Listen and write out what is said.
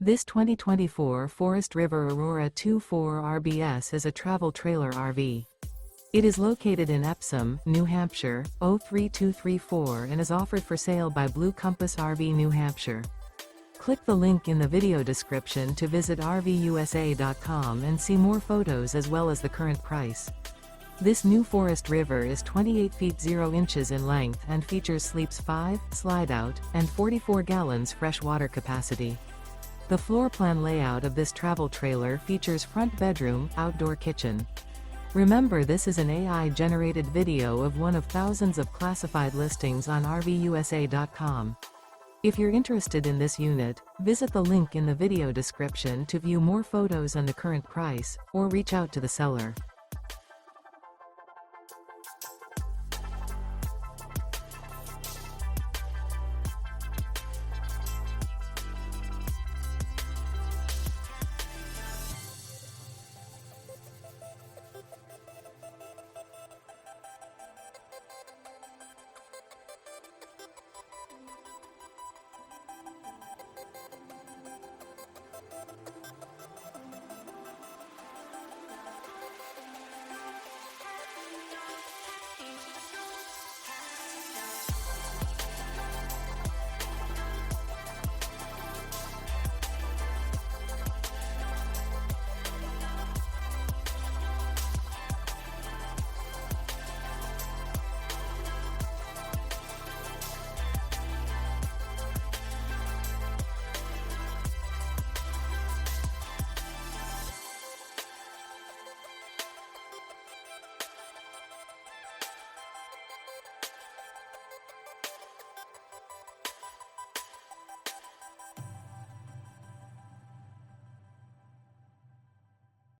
This 2024 Forest River Aurora 2.4 RBS is a travel trailer RV. It is located in Epsom, New Hampshire, 03234 and is offered for sale by Blue Compass RV New Hampshire. Click the link in the video description to visit RVUSA.com and see more photos as well as the current price. This new Forest River is 28 feet 0 inches in length and features sleeps 5, Slideout, and 44 gallons fresh water capacity. The floor plan layout of this travel trailer features front bedroom, outdoor kitchen. Remember, this is an AI-generated video of one of thousands of classified listings on RVUSA.com. If you're interested in this unit, visit the link in the video description to view more photos and the current price, or reach out to the seller.